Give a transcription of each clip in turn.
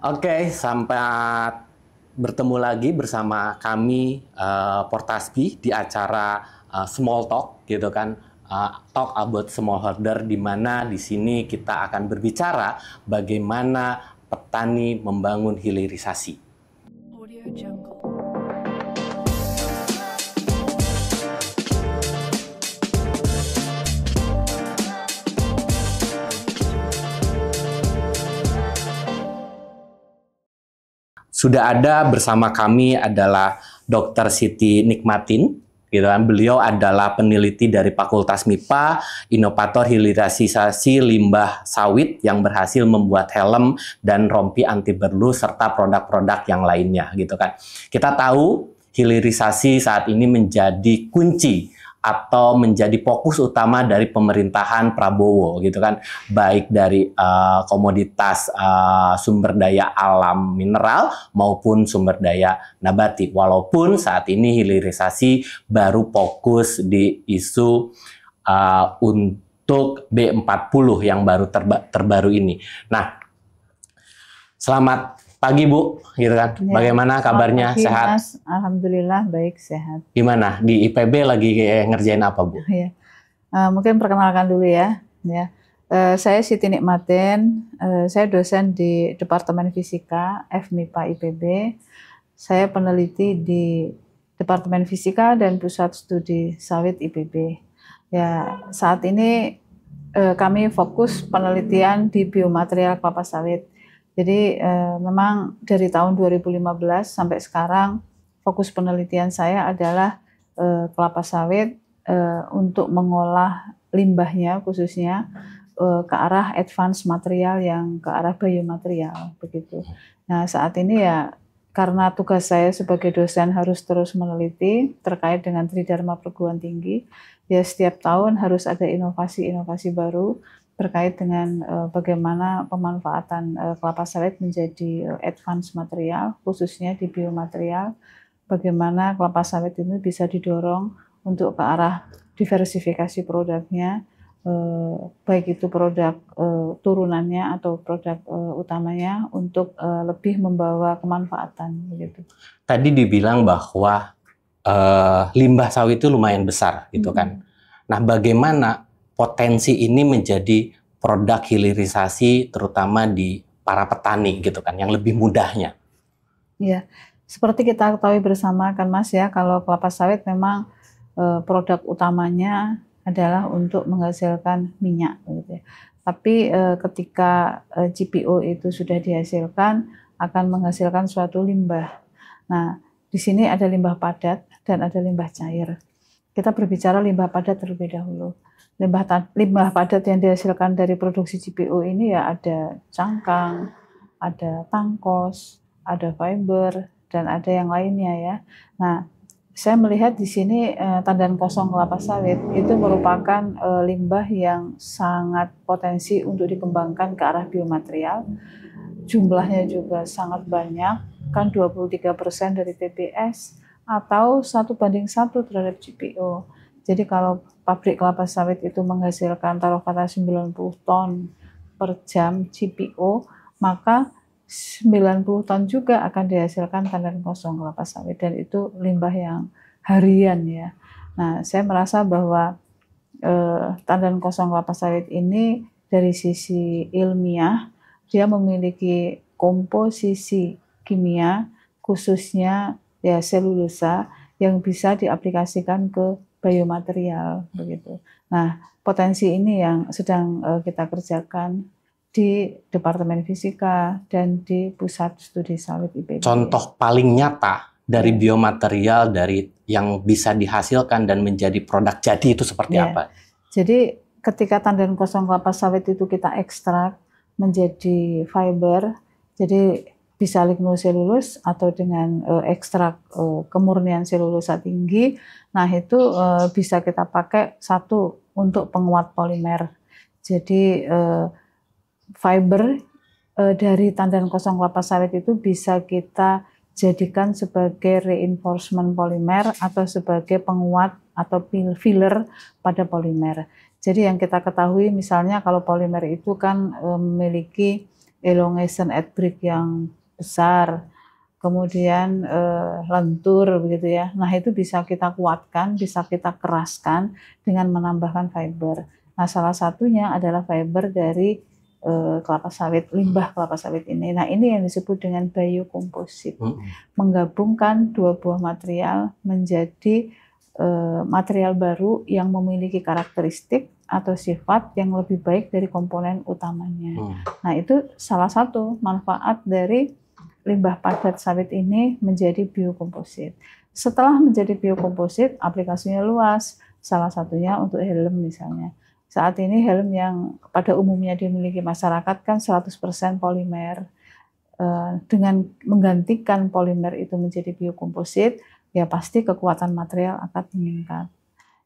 Oke, sampai bertemu lagi bersama kami Portaspi di acara Small Talk gitu kan. Talk about smallholder, di mana di sini kita akan berbicara bagaimana petani membangun hilirisasi. Audio Jungle. Sudah ada bersama kami adalah Dr. Siti Nikmatin, gitu kan. Beliau adalah peneliti dari Fakultas MIPA, inovator hilirisasi limbah sawit yang berhasil membuat helm dan rompi anti berlus serta produk-produk yang lainnya, gitu kan. Kita tahu hilirisasi saat ini menjadi kunci atau menjadi fokus utama dari pemerintahan Prabowo gitu kan, baik dari komoditas sumber daya alam mineral maupun sumber daya nabati. Walaupun saat ini hilirisasi baru fokus di isu untuk B40 yang baru terbaru ini. Nah, selamat pagi Bu, gitu kan. Ya, bagaimana kabarnya? Pagi, sehat? Mas. Alhamdulillah baik, sehat. Gimana di IPB lagi ngerjain apa Bu? Ya. Mungkin perkenalkan dulu ya. Saya Siti Nikmatin, saya dosen di Departemen Fisika FMIPA IPB. Saya peneliti di Departemen Fisika dan Pusat Studi Sawit IPB. Ya, saat ini kami fokus penelitian di biomaterial kelapa sawit. Jadi memang dari tahun 2015 sampai sekarang fokus penelitian saya adalah kelapa sawit untuk mengolah limbahnya khususnya ke arah advance material yang ke arah biomaterial begitu. Nah, saat ini ya karena tugas saya sebagai dosen harus terus meneliti terkait dengan Tridharma Perguruan Tinggi, ya setiap tahun harus ada inovasi-inovasi baru terkait dengan bagaimana pemanfaatan kelapa sawit menjadi advance material, khususnya di biomaterial, bagaimana kelapa sawit ini bisa didorong untuk ke arah diversifikasi produknya, baik itu produk turunannya atau produk utamanya untuk lebih membawa kemanfaatan. Gitu. Tadi dibilang bahwa limbah sawit itu lumayan besar, gitu kan. Nah, bagaimana potensi ini menjadi produk hilirisasi terutama di para petani gitu kan, yang lebih mudahnya. Ya, seperti kita ketahui bersama kan Mas ya, kalau kelapa sawit memang produk utamanya adalah untuk menghasilkan minyak gitu ya. Tapi ketika GPO itu sudah dihasilkan akan menghasilkan suatu limbah. Nah, di sini ada limbah padat dan ada limbah cair. Kita berbicara limbah padat terlebih dahulu. Limbah padat yang dihasilkan dari produksi GPO ini ya ada cangkang, ada tangkos, ada fiber, dan ada yang lainnya ya. Nah, saya melihat di sini tandan kosong kelapa sawit itu merupakan limbah yang sangat potensi untuk dikembangkan ke arah biomaterial. Jumlahnya juga sangat banyak, kan 23% dari TBS atau 1:1 terhadap GPO. Jadi kalau pabrik kelapa sawit itu menghasilkan taruh kata 90 ton per jam GPO, maka 90 ton juga akan dihasilkan tandan kosong kelapa sawit, dan itu limbah yang harian ya. Nah, saya merasa bahwa tandan kosong kelapa sawit ini dari sisi ilmiah dia memiliki komposisi kimia khususnya ya selulosa yang bisa diaplikasikan ke biomaterial begitu. Nah, potensi ini yang sedang kita kerjakan di Departemen Fisika dan di Pusat Studi Sawit IPB. Contoh paling nyata dari biomaterial dari yang bisa dihasilkan dan menjadi produk jadi itu seperti apa? Jadi ketika tandan kosong kelapa sawit itu kita ekstrak menjadi fiber, jadi bisa lignoselulus atau dengan ekstrak kemurnian selulosa tinggi. Nah, itu bisa kita pakai satu untuk penguat polimer. Jadi fiber dari tandan kosong kelapa sawit itu bisa kita jadikan sebagai reinforcement polimer atau sebagai penguat atau filler pada polimer. Jadi yang kita ketahui misalnya kalau polimer itu kan memiliki elongation at break yang besar, kemudian lentur begitu ya. Nah, itu bisa kita kuatkan, bisa kita keraskan dengan menambahkan fiber. Nah, salah satunya adalah fiber dari kelapa sawit, limbah kelapa sawit ini. Nah, ini yang disebut dengan biokomposit. Menggabungkan dua buah material menjadi material baru yang memiliki karakteristik atau sifat yang lebih baik dari komponen utamanya. Nah, itu salah satu manfaat dari limbah padat sawit ini menjadi biokomposit. Setelah menjadi biokomposit, aplikasinya luas. Salah satunya untuk helm misalnya. Saat ini helm yang pada umumnya dimiliki masyarakat kan 100% polimer. Dengan menggantikan polimer itu menjadi biokomposit, ya pasti kekuatan material akan meningkat.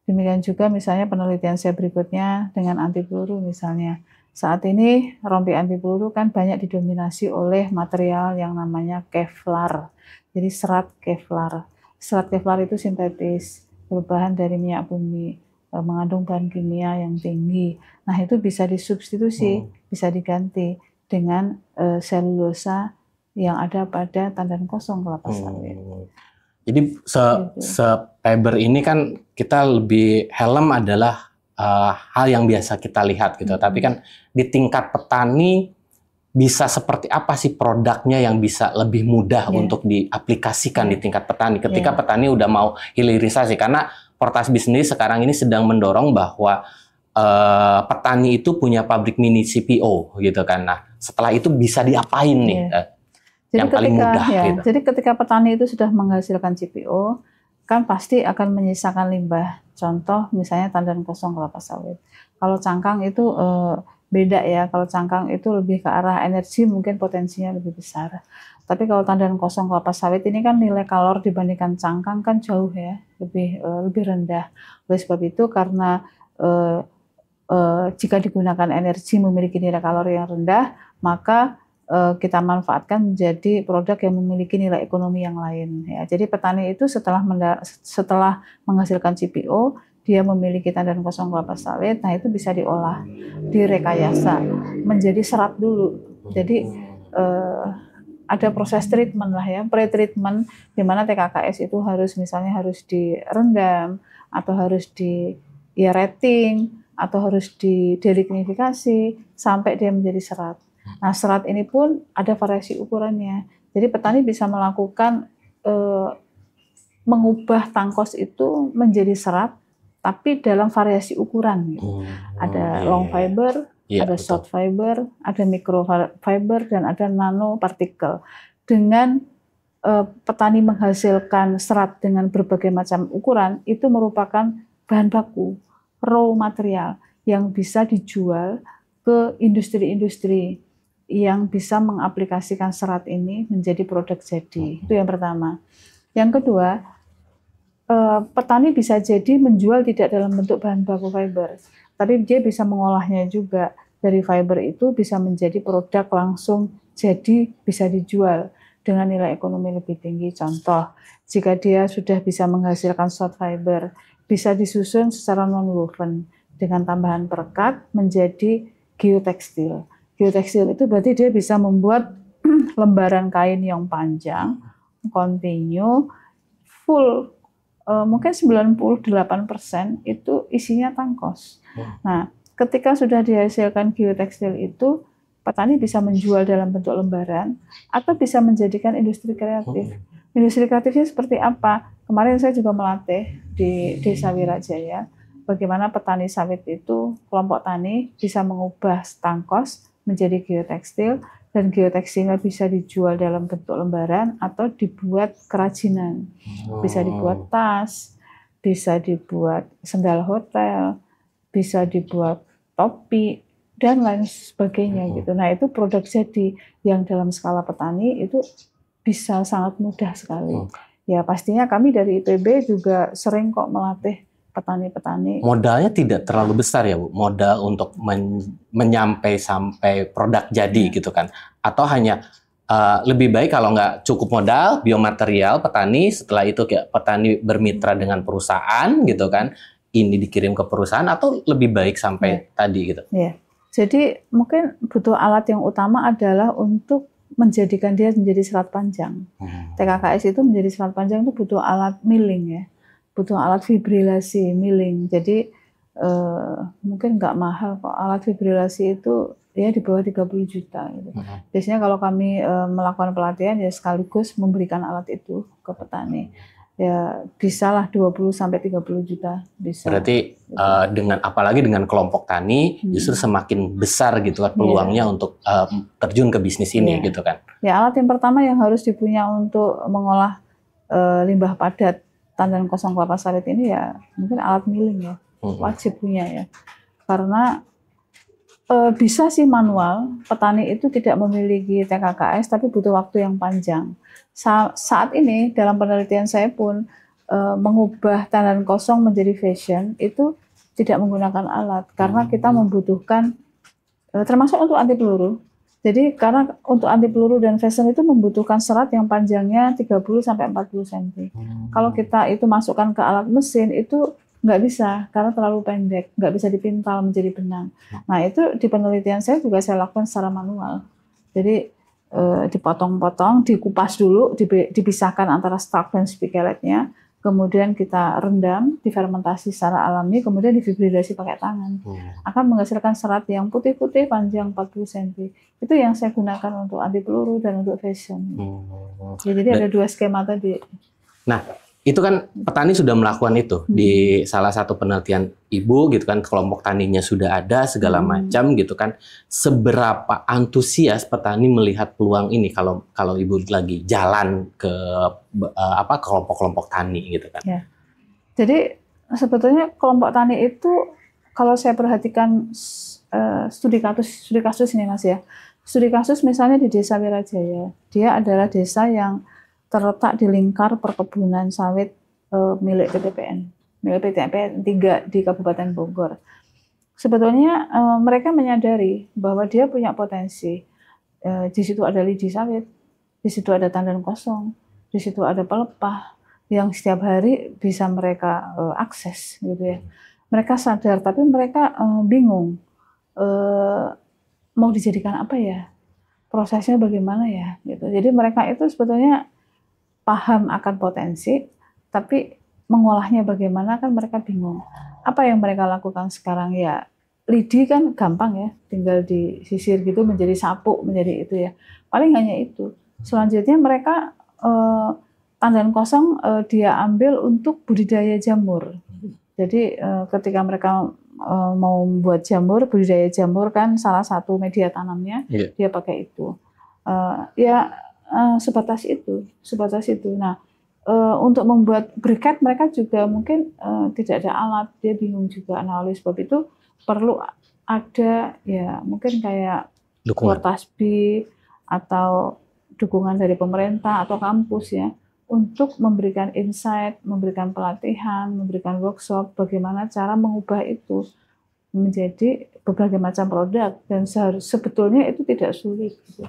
Demikian juga misalnya penelitian saya berikutnya dengan anti peluru misalnya. Saat ini rompi anti peluru kan banyak didominasi oleh material yang namanya Kevlar. Jadi serat Kevlar. Serat Kevlar itu sintetis, berbahan dari minyak bumi, mengandung bahan kimia yang tinggi. Nah, itu bisa disubstitusi, bisa diganti dengan selulosa yang ada pada tandan kosong kelapa sawit. Jadi fiber ini kan kita lebih, helm adalah hal yang biasa kita lihat gitu. Tapi kan di tingkat petani bisa seperti apa sih produknya yang bisa lebih mudah untuk diaplikasikan di tingkat petani ketika petani udah mau hilirisasi, karena Portas Bisnis sekarang ini sedang mendorong bahwa petani itu punya pabrik mini CPO gitu kan. Nah, setelah itu bisa diapain nih? Jadi yang paling mudah gitu. Jadi ketika petani itu sudah menghasilkan CPO, kan pasti akan menyisakan limbah. Contoh misalnya tandan kosong kelapa sawit. Kalau cangkang itu beda ya. Kalau cangkang itu lebih ke arah energi, mungkin potensinya lebih besar. Tapi kalau tandan kosong kelapa sawit ini kan nilai kalor dibandingkan cangkang kan jauh ya, lebih rendah. Oleh sebab itu karena jika digunakan energi memiliki nilai kalor yang rendah, maka kita manfaatkan menjadi produk yang memiliki nilai ekonomi yang lain. Ya. Jadi petani itu setelah menghasilkan CPO, dia memiliki tandan kosong kelapa sawit, nah itu bisa diolah, direkayasa menjadi serat dulu. Jadi ada proses treatment lah ya, pre-treatment, di mana TKKS itu misalnya harus direndam, atau harus di rating, atau harus didelignifikasi sampai dia menjadi serat. Nah, serat ini pun ada variasi ukurannya. Jadi petani bisa melakukan mengubah tangkos itu menjadi serat, tapi dalam variasi ukuran. Gitu. Ada long fiber, ada short fiber, ada microfiber, dan ada nanopartikel. Dengan petani menghasilkan serat dengan berbagai macam ukuran, itu merupakan bahan baku, raw material yang bisa dijual ke industri-industri yang bisa mengaplikasikan serat ini menjadi produk jadi. Itu yang pertama. Yang kedua, petani bisa jadi menjual tidak dalam bentuk bahan baku fiber, tapi dia bisa mengolahnya juga. Dari fiber itu bisa menjadi produk langsung jadi, bisa dijual dengan nilai ekonomi lebih tinggi. Contoh, jika dia sudah bisa menghasilkan short fiber, bisa disusun secara non-woven dengan tambahan perekat menjadi geotekstil. Geotekstil itu berarti dia bisa membuat lembaran kain yang panjang, kontinu, full, mungkin 98% itu isinya tangkos. Nah, ketika sudah dihasilkan geotekstil itu, petani bisa menjual dalam bentuk lembaran atau bisa menjadikan industri kreatif. Industri kreatifnya seperti apa? Kemarin saya juga melatih di Desa Wirajaya, bagaimana petani sawit itu, kelompok tani bisa mengubah tangkos menjadi geotekstil, dan geotekstilnya bisa dijual dalam bentuk lembaran atau dibuat kerajinan. Bisa dibuat tas, bisa dibuat sendal hotel, bisa dibuat topi, dan lain sebagainya gitu. Nah, itu produk jadi yang dalam skala petani itu bisa sangat mudah sekali. Ya, pastinya kami dari IPB juga sering kok melatih petani-petani. Modalnya tidak terlalu besar ya, Bu, modal untuk menyampai sampai produk jadi gitu kan? Atau hanya lebih baik kalau nggak cukup modal, biomaterial petani, setelah itu kayak petani bermitra dengan perusahaan gitu kan, ini dikirim ke perusahaan, atau lebih baik sampai tadi gitu? Iya. Jadi mungkin butuh alat yang utama adalah untuk menjadikan dia menjadi serat panjang. TKKS itu menjadi serat panjang itu butuh alat milling ya, butuh alat fibrilasi milling. Jadi mungkin nggak mahal kok, alat fibrilasi itu ya di bawah 30 juta gitu. Biasanya kalau kami melakukan pelatihan ya sekaligus memberikan alat itu ke petani. Ya bisalah 20 sampai 30 juta bisa. Berarti dengan apalagi dengan kelompok tani justru semakin besar gitu kan peluangnya untuk terjun ke bisnis ini gitu kan. Ya, alat yang pertama yang harus dipunya untuk mengolah limbah padat tandan kosong kelapa sawit ini ya mungkin alat milling ya. Wajib punya ya. Karena bisa sih manual, petani itu tidak memiliki TKKS tapi butuh waktu yang panjang. Saat ini dalam penelitian saya pun mengubah tandan kosong menjadi fashion itu tidak menggunakan alat karena kita membutuhkan termasuk untuk anti peluru. Jadi karena untuk anti peluru dan fashion itu membutuhkan serat yang panjangnya 30 sampai 40 cm. Kalau kita itu masukkan ke alat mesin itu nggak bisa karena terlalu pendek, nggak bisa dipintal menjadi benang. Nah itu di penelitian saya juga saya lakukan secara manual. Jadi dipotong-potong, dikupas dulu, dipisahkan antara stalk dan spikeletnya, kemudian kita rendam, difermentasi secara alami, kemudian difibrilasi pakai tangan. Akan menghasilkan serat yang putih-putih panjang 40 cm. Itu yang saya gunakan untuk anti peluru dan untuk fashion. Ya, jadi ada dua skema tadi. Nah, itu kan petani sudah melakukan itu di salah satu penelitian Ibu gitu kan, kelompok taninya sudah ada segala macam gitu kan. Seberapa antusias petani melihat peluang ini kalau Ibu lagi jalan ke kelompok-kelompok tani gitu kan. Ya. Jadi sebetulnya kelompok tani itu kalau saya perhatikan studi kasus ini Mas ya. Studi kasus misalnya di Desa Wirajaya. Dia adalah desa yang terletak di lingkar perkebunan sawit milik PTPN, milik PTPN 3 di Kabupaten Bogor. Sebetulnya mereka menyadari bahwa dia punya potensi. Di situ ada lidi sawit, di situ ada tandan kosong, di situ ada pelepah yang setiap hari bisa mereka akses, gitu ya. Mereka sadar, tapi mereka bingung mau dijadikan apa ya, prosesnya bagaimana ya, gitu. Jadi mereka itu sebetulnya paham akan potensi, tapi mengolahnya bagaimana kan mereka bingung. Apa yang mereka lakukan sekarang ya, lidi kan gampang ya, tinggal disisir gitu menjadi sapuk, menjadi itu ya. Paling hanya itu. Selanjutnya mereka tandan kosong dia ambil untuk budidaya jamur. Jadi ketika mereka mau membuat jamur, budidaya jamur kan salah satu media tanamnya, dia pakai itu. Sebatas itu. Nah, untuk membuat briket mereka juga mungkin tidak ada alat, dia bingung juga. Nah, oleh sebab itu perlu ada ya mungkin kayak Wortasbi atau dukungan dari pemerintah atau kampus ya untuk memberikan insight, memberikan pelatihan, memberikan workshop bagaimana cara mengubah itu menjadi berbagai macam produk dan sebetulnya itu tidak sulit gitu.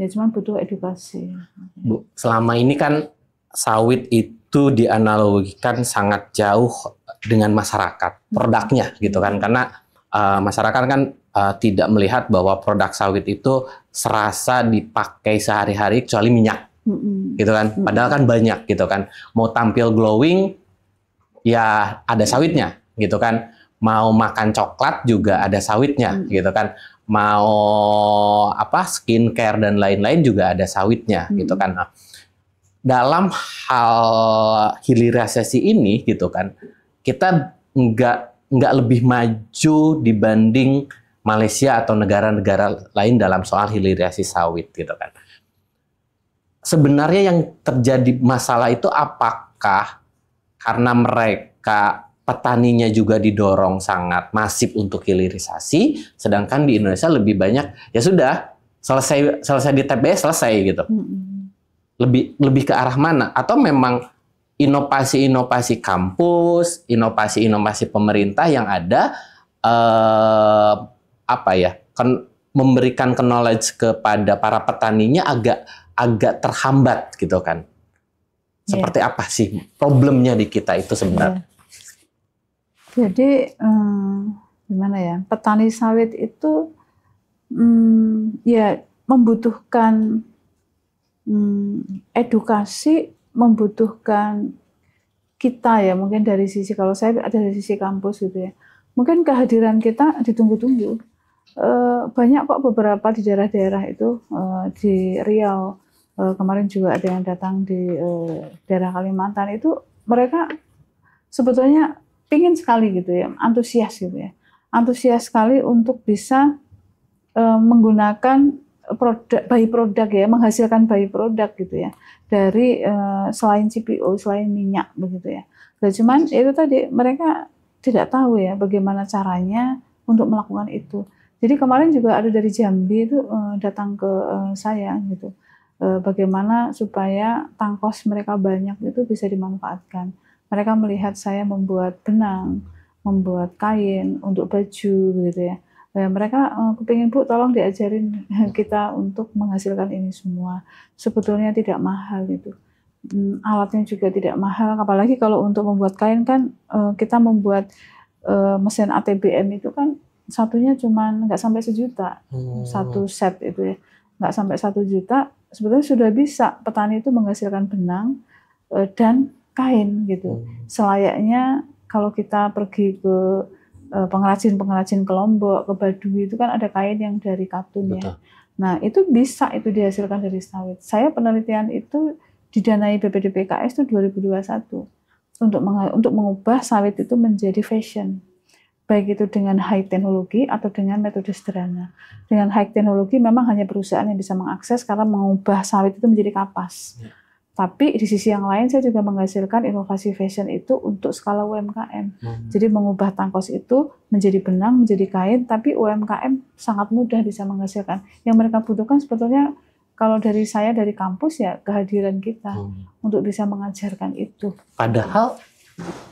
Ya cuma butuh edukasi. Bu, selama ini kan sawit itu dianalogikan sangat jauh dengan masyarakat, produknya gitu kan, karena masyarakat kan tidak melihat bahwa produk sawit itu serasa dipakai sehari-hari kecuali minyak, gitu kan. Padahal kan banyak gitu kan. Mau tampil glowing, ya ada sawitnya, gitu kan. Mau makan coklat juga ada sawitnya, gitu kan. Mau skincare dan lain-lain juga ada sawitnya, gitu kan. Nah, dalam hal hilirisasi ini, gitu kan, kita nggak lebih maju dibanding Malaysia atau negara-negara lain dalam soal hilirisasi sawit, gitu kan. Sebenarnya yang terjadi masalah itu apakah karena mereka petaninya juga didorong sangat masif untuk hilirisasi, sedangkan di Indonesia lebih banyak ya sudah selesai di TBS selesai gitu. Lebih ke arah mana? Atau memang inovasi-inovasi kampus, inovasi-inovasi pemerintah yang ada memberikan knowledge kepada para petaninya agak terhambat gitu kan? Seperti apa sih problemnya di kita itu sebenarnya? Jadi gimana ya, petani sawit itu Ya membutuhkan edukasi, membutuhkan kita ya, mungkin dari sisi, kalau saya ada dari sisi kampus gitu ya, mungkin kehadiran kita ditunggu-tunggu. Banyak kok beberapa di daerah-daerah itu, di Riau, kemarin juga ada yang datang di daerah Kalimantan, itu mereka sebetulnya pingin sekali gitu ya, antusias gitu ya, antusias sekali untuk bisa menggunakan produk ya, menghasilkan produk gitu ya, dari selain CPO, selain minyak begitu ya. Nah, cuman itu tadi mereka tidak tahu ya bagaimana caranya untuk melakukan itu. Jadi kemarin juga ada dari Jambi itu datang ke saya gitu, bagaimana supaya tangkos mereka banyak itu bisa dimanfaatkan. Mereka melihat saya membuat benang, membuat kain untuk baju gitu ya. Mereka kepingin, Bu, tolong diajarin kita untuk menghasilkan ini semua. Sebetulnya tidak mahal itu. Alatnya juga tidak mahal, apalagi kalau untuk membuat kain kan kita membuat mesin ATBM itu kan satunya cuma nggak sampai 1 juta, satu set itu ya, nggak sampai 1 juta. Sebetulnya sudah bisa petani itu menghasilkan benang dan kain gitu. Selayaknya kalau kita pergi ke pengrajin-pengrajin ke Lombok, ke Baduy, itu kan ada kain yang dari katun ya. Nah itu bisa itu dihasilkan dari sawit. Saya penelitian itu didanai BPDPKS itu 2021 untuk mengubah sawit itu menjadi fashion, baik itu dengan high teknologi atau dengan metode sederhana. Dengan high teknologi memang hanya perusahaan yang bisa mengakses karena mengubah sawit itu menjadi kapas. Tapi di sisi yang lain saya juga menghasilkan inovasi fashion itu untuk skala UMKM. Jadi mengubah tangkos itu menjadi benang, menjadi kain, tapi UMKM sangat mudah bisa menghasilkan. Yang mereka butuhkan sebetulnya kalau dari saya, dari kampus ya kehadiran kita untuk bisa mengajarkan itu. Padahal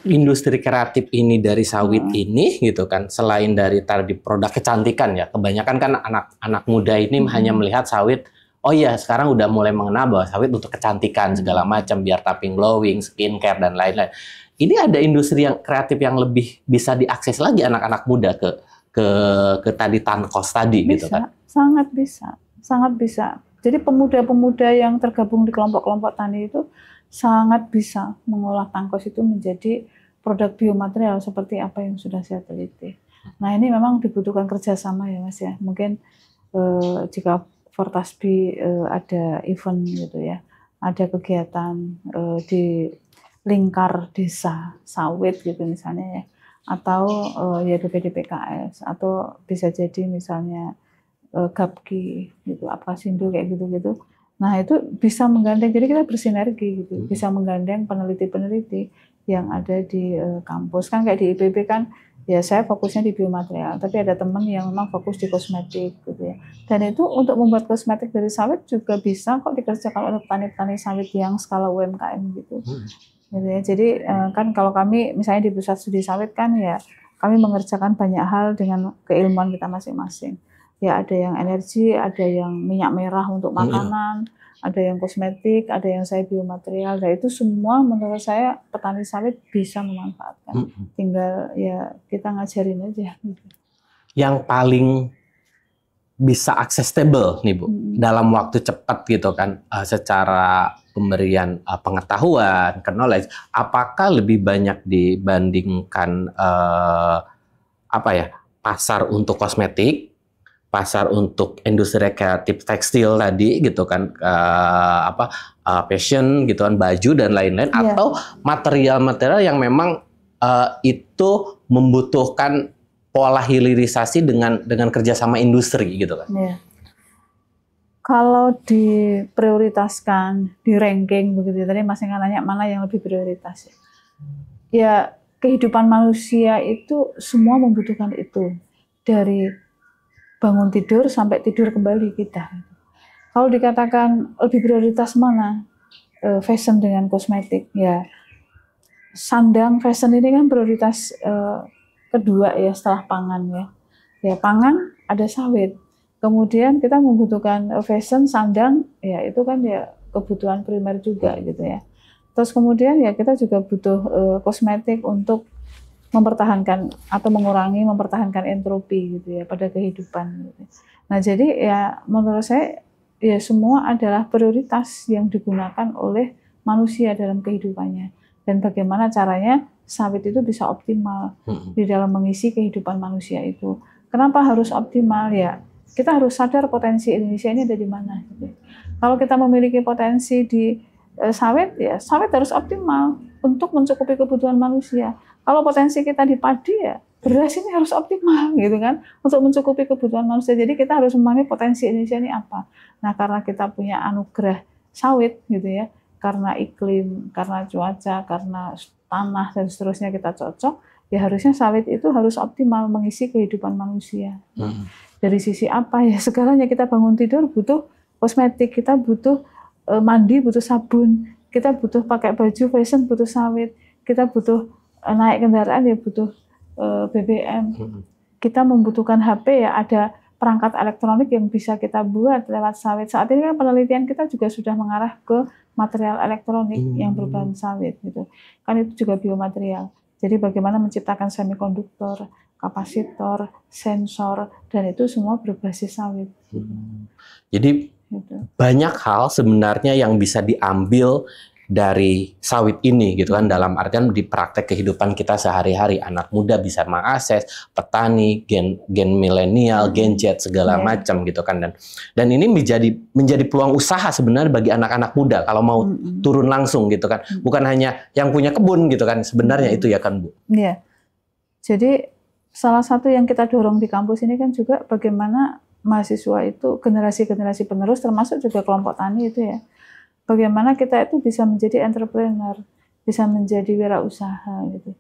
industri kreatif ini dari sawit ini gitu kan, selain dari tadi produk kecantikan ya, kebanyakan kan anak-anak muda ini hanya melihat sawit, oh iya sekarang udah mulai mengenal bahwa sawit untuk kecantikan segala macam, biar tapping glowing, skincare dan lain-lain. Ini ada industri yang kreatif yang lebih bisa diakses lagi anak-anak muda ke tadi tangkos tadi bisa, gitu kan. Sangat bisa, sangat bisa. Jadi pemuda-pemuda yang tergabung di kelompok-kelompok tani itu sangat bisa mengolah tangkos itu menjadi produk biomaterial seperti apa yang sudah saya teliti. Nah ini memang dibutuhkan kerjasama ya Mas ya. Mungkin jika Fortasbi ada event gitu ya, ada kegiatan di lingkar desa sawit gitu misalnya ya, atau ya BPDPKS, atau bisa jadi misalnya Gapki gitu, Apkasindo kayak gitu-gitu. Nah itu bisa menggandeng, jadi kita bersinergi gitu, bisa menggandeng peneliti-peneliti yang ada di kampus. Kan kayak di IPB kan, ya saya fokusnya di biomaterial, tapi ada teman yang memang fokus di kosmetik gitu ya. Dan itu untuk membuat kosmetik dari sawit juga bisa kok dikerjakan oleh petani-petani sawit yang skala UMKM gitu. Gitu ya. Jadi kan kalau kami misalnya di Pusat Studi Sawit kan ya, kami mengerjakan banyak hal dengan keilmuan kita masing-masing. Ya ada yang energi, ada yang minyak merah untuk makanan, ada yang kosmetik, ada yang saya biomaterial. Dan itu semua menurut saya petani sawit bisa memanfaatkan. Tinggal ya kita ngajarin aja. Yang paling bisa accessible nih Bu, dalam waktu cepat gitu kan, secara pemberian pengetahuan, knowledge, apakah lebih banyak dibandingkan apa ya, pasar untuk kosmetik, pasar untuk industri kreatif tekstil tadi gitu kan, fashion gitu kan, baju dan lain-lain, atau material-material yang memang itu membutuhkan pola hilirisasi dengan kerjasama industri gitu kan? Kalau diprioritaskan, di ranking begitu tadi Mas Inga nanya mana yang lebih prioritas ya, kehidupan manusia itu semua membutuhkan itu, dari bangun tidur sampai tidur kembali kita. Kalau dikatakan lebih prioritas mana, fashion dengan kosmetik, ya sandang fashion ini kan prioritas kedua ya setelah pangan ya. Ya pangan ada sawit. Kemudian kita membutuhkan fashion, sandang, ya itu kan ya kebutuhan primer juga gitu ya. Terus kemudian ya kita juga butuh kosmetik untuk mempertahankan atau mempertahankan entropi gitu ya pada kehidupan. Gitu. Nah jadi ya menurut saya ya semua adalah prioritas yang digunakan oleh manusia dalam kehidupannya, dan bagaimana caranya sawit itu bisa optimal di dalam mengisi kehidupan manusia itu. Kenapa harus optimal ya? Kita harus sadar potensi Indonesia ini ada di mana. Gitu. Kalau kita memiliki potensi di sawit, ya sawit harus optimal untuk mencukupi kebutuhan manusia. Kalau potensi kita di padi, ya beras ini harus optimal, gitu kan, untuk mencukupi kebutuhan manusia. Jadi kita harus memahami potensi Indonesia ini apa. Nah, karena kita punya anugerah sawit, gitu ya, karena iklim, karena cuaca, karena tanah dan seterusnya kita cocok, ya harusnya sawit itu harus optimal mengisi kehidupan manusia. Dari sisi apa ya? Segalanya, kita bangun tidur butuh kosmetik, kita butuh mandi butuh sabun, kita butuh pakai baju fashion butuh sawit, kita butuh naik kendaraan ya butuh BBM. Kita membutuhkan HP ya ada perangkat elektronik yang bisa kita buat lewat sawit. Saat ini kan penelitian kita juga sudah mengarah ke material elektronik yang berbahan sawit gitu. Kan itu juga biomaterial. Jadi bagaimana menciptakan semikonduktor, kapasitor, sensor, dan itu semua berbasis sawit. Jadi gitu. Banyak hal sebenarnya yang bisa diambil dari sawit ini gitu kan, dalam artian di praktek kehidupan kita sehari-hari. Anak muda bisa mengakses, petani, gen milenial, Gen Z segala macam gitu kan, dan ini menjadi peluang usaha sebenarnya bagi anak-anak muda kalau mau turun langsung gitu kan. Bukan hanya yang punya kebun gitu kan sebenarnya itu ya kan Bu. Iya. Jadi salah satu yang kita dorong di kampus ini kan juga bagaimana mahasiswa itu generasi-generasi penerus termasuk juga kelompok tani itu ya. Bagaimana kita itu bisa menjadi entrepreneur, bisa menjadi wirausaha gitu.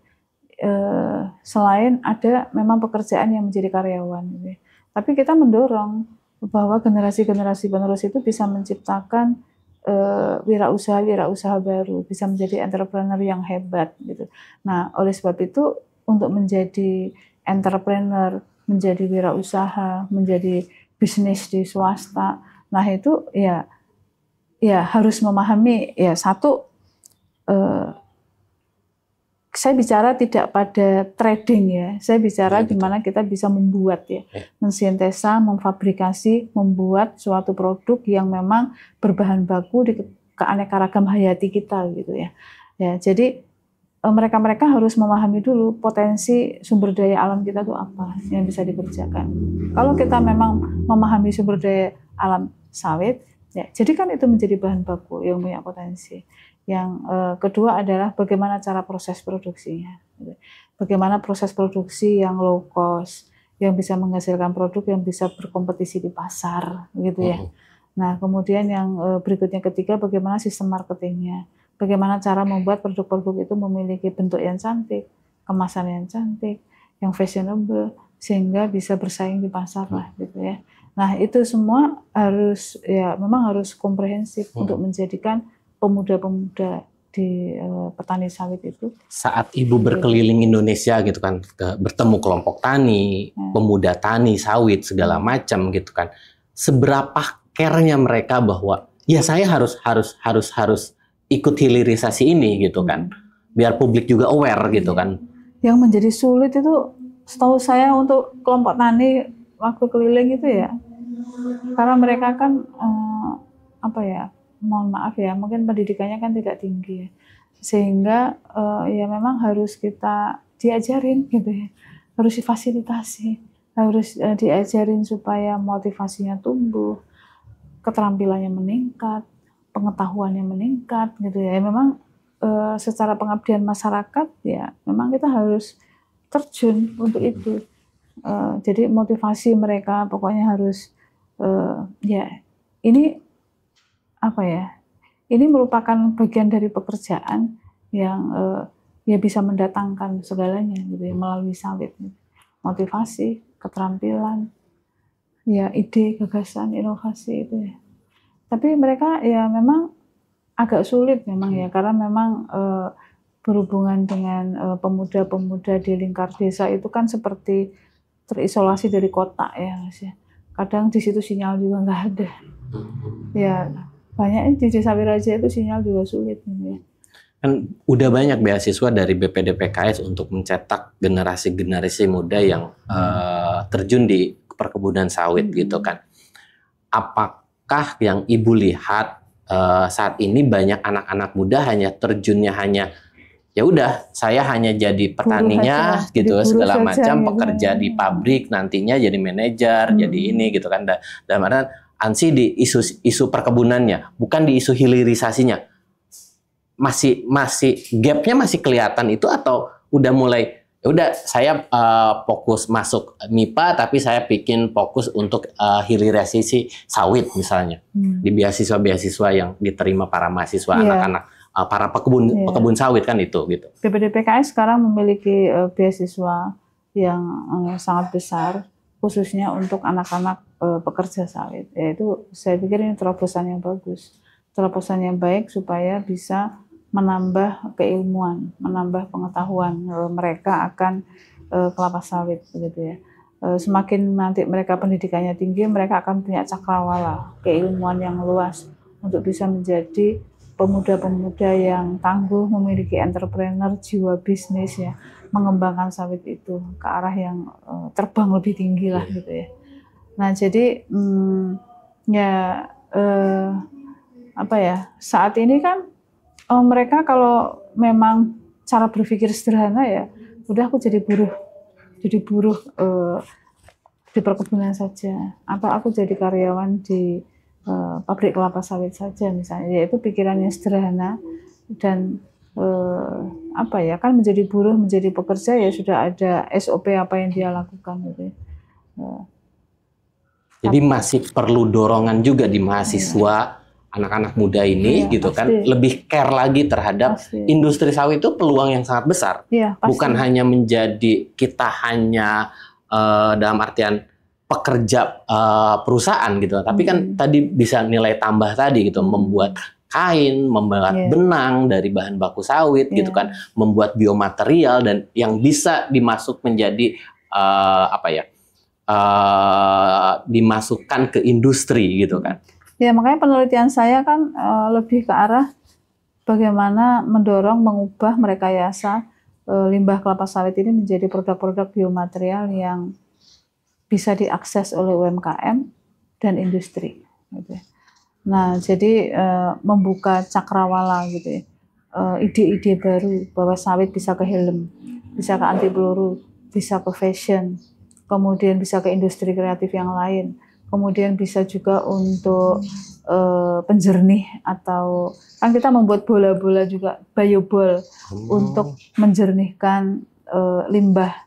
Selain ada memang pekerjaan yang menjadi karyawan gitu. Tapi kita mendorong bahwa generasi-generasi penerus itu bisa menciptakan wirausaha baru, bisa menjadi entrepreneur yang hebat gitu. Nah, oleh sebab itu untuk menjadi entrepreneur, menjadi wirausaha, menjadi bisnis di swasta, nah itu ya harus memahami ya satu, saya bicara tidak pada trading ya, saya bicara gimana kita bisa membuat ya, mensintesa, memfabrikasi, membuat suatu produk yang memang berbahan baku di keanekaragam hayati kita gitu ya. Ya jadi mereka harus memahami dulu potensi sumber daya alam kita itu apa yang bisa dikerjakan. Kalau kita memang memahami sumber daya alam sawit, ya, jadi kan itu menjadi bahan baku yang punya potensi. Yang kedua adalah bagaimana cara proses produksinya. Bagaimana proses produksi yang low cost, yang bisa menghasilkan produk yang bisa berkompetisi di pasar, gitu ya. Nah, kemudian yang berikutnya ketiga, bagaimana sistem marketingnya. Bagaimana cara membuat produk-produk itu memiliki bentuk yang cantik, kemasan yang cantik, yang fashionable, sehingga bisa bersaing di pasar lah, gitu ya. Nah, itu semua harus ya memang harus komprehensif untuk menjadikan pemuda-pemuda di petani sawit itu. Saat Ibu berkeliling Indonesia gitu kan, bertemu kelompok tani, pemuda tani, sawit segala macam gitu kan. Seberapa care-nya mereka bahwa ya saya harus ikut hilirisasi ini gitu kan. Biar publik juga aware gitu kan. Yang menjadi sulit itu setahu saya untuk kelompok tani waktu keliling itu ya, karena mereka kan mohon maaf ya, mungkin pendidikannya kan tidak tinggi ya, sehingga ya memang harus kita diajarin gitu ya, harus difasilitasi, harus diajarin supaya motivasinya tumbuh, keterampilannya meningkat, pengetahuannya meningkat gitu ya. Memang secara pengabdian masyarakat ya memang kita harus terjun untuk itu. Jadi motivasi mereka pokoknya harus ini ini merupakan bagian dari pekerjaan yang bisa mendatangkan segalanya gitu ya, melalui sawit. Motivasi, keterampilan, ya ide, gagasan, inovasi itu ya. Tapi mereka ya memang agak sulit memang ya, karena memang berhubungan dengan pemuda-pemuda di lingkar desa itu kan seperti terisolasi dari kota ya Mas ya. Kadang di situ sinyal juga nggak ada. Ya banyak di Desa Wiraja itu sinyal juga sulit gitu ya. Kan udah banyak beasiswa dari BPDPKS untuk mencetak generasi-generasi muda yang terjun di perkebunan sawit gitu kan. Apakah yang Ibu lihat saat ini banyak anak-anak muda hanya terjunnya hanya ya udah saya hanya jadi petaninya aja, gitu jadi segala buruh macam saja, pekerja gitu. di pabrik nantinya jadi manajer jadi ini gitu kan dan mana ansi di isu perkebunannya bukan di isu hilirisasinya masih gapnya masih kelihatan itu atau udah mulai ya udah saya fokus masuk MIPA tapi saya bikin fokus untuk hilirisasi sawit misalnya di beasiswa yang diterima para mahasiswa anak-anak para pekebun sawit kan itu gitu. BPDPKS sekarang memiliki beasiswa yang sangat besar khususnya untuk anak-anak pekerja sawit. Yaitu saya pikir ini terobosan yang bagus, terobosan yang baik supaya bisa menambah keilmuan, menambah pengetahuan mereka akan kelapa sawit begitu ya. Semakin nanti mereka pendidikannya tinggi, mereka akan punya cakrawala, keilmuan yang luas untuk bisa menjadi pemuda-pemuda yang tangguh, memiliki entrepreneur, jiwa bisnis ya, mengembangkan sawit itu ke arah yang terbang lebih tinggi lah gitu ya. Nah jadi saat ini kan mereka kalau memang cara berpikir sederhana ya, udah aku jadi buruh di perkebunan saja, atau aku jadi karyawan di pabrik kelapa sawit saja misalnya, yaitu pikirannya sederhana dan kan menjadi buruh, menjadi pekerja ya sudah ada SOP apa yang dia lakukan gitu. Jadi masih perlu dorongan juga di mahasiswa anak-anak muda ini gitu pasti. Kan lebih care lagi terhadap industri sawit itu peluang yang sangat besar. Bukan hanya menjadi kita hanya dalam artian pekerja perusahaan gitu, tapi kan tadi bisa nilai tambah tadi gitu, membuat kain, membuat benang dari bahan baku sawit gitu kan, membuat biomaterial dan yang bisa dimasuk menjadi dimasukkan ke industri gitu kan. Ya makanya penelitian saya kan lebih ke arah bagaimana mendorong mengubah merekayasa limbah kelapa sawit ini menjadi produk-produk biomaterial yang bisa diakses oleh UMKM dan industri. Gitu. Nah, jadi membuka cakrawala gitu ya, ide-ide baru bahwa sawit bisa ke helm, bisa ke anti peluru, bisa ke fashion, kemudian bisa ke industri kreatif yang lain, kemudian bisa juga untuk penjernih atau kan kita membuat bola-bola juga biobol untuk menjernihkan limbah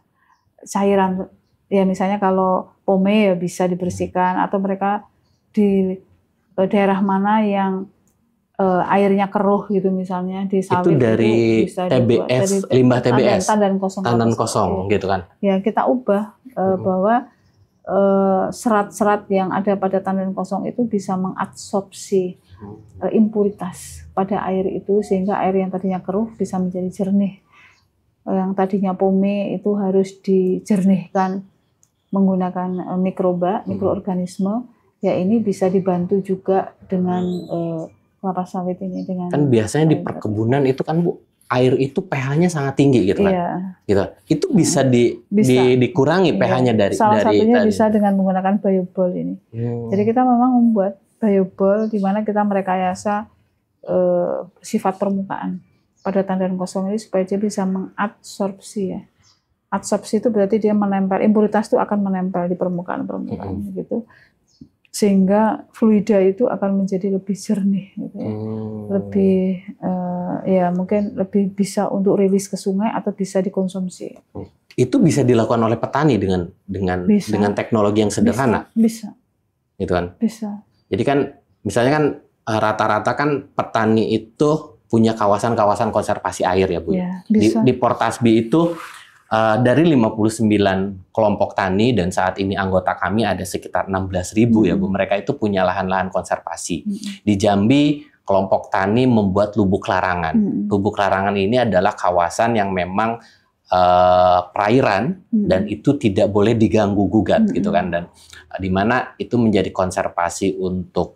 cairan. Ya misalnya kalau pome ya bisa dibersihkan atau mereka di daerah mana yang airnya keruh gitu misalnya di sawit itu dari bisa TBS dari limbah TBS tandan kosong gitu kan. Ya kita ubah bahwa serat-serat yang ada pada tandan kosong itu bisa mengabsorpsi impuritas pada air itu sehingga air yang tadinya keruh bisa menjadi jernih. Yang tadinya pome itu harus dijernihkan menggunakan mikroorganisme, ya ini bisa dibantu juga dengan kelapa sawit ini dengan kan biasanya di perkebunan itu kan Bu air itu pH-nya sangat tinggi gitu kan. Gitu. Itu bisa dikurangi pH-nya dari salah satunya bisa dengan menggunakan biobol ini. Jadi kita memang membuat biobol di mana kita merekayasa sifat permukaan pada tandan kosong ini supaya dia bisa mengabsorpsi ya. Absorpsi itu berarti dia menempel, impuritas itu akan menempel di permukaan gitu, sehingga fluida itu akan menjadi lebih jernih, gitu ya. Lebih mungkin lebih bisa untuk rilis ke sungai atau bisa dikonsumsi. Itu bisa dilakukan oleh petani dengan teknologi yang sederhana. Bisa. Gitu kan? Bisa. Jadi kan misalnya kan rata-rata kan petani itu punya kawasan-kawasan konservasi air ya Bu. Ya, bisa. Di Portasbi itu dari 59 kelompok tani dan saat ini anggota kami ada sekitar 16.000 ya Bu. Mereka itu punya lahan-lahan konservasi. Di Jambi kelompok tani membuat lubuk larangan. Lubuk larangan ini adalah kawasan yang memang perairan dan itu tidak boleh diganggu gugat gitu kan, dan di mana itu menjadi konservasi untuk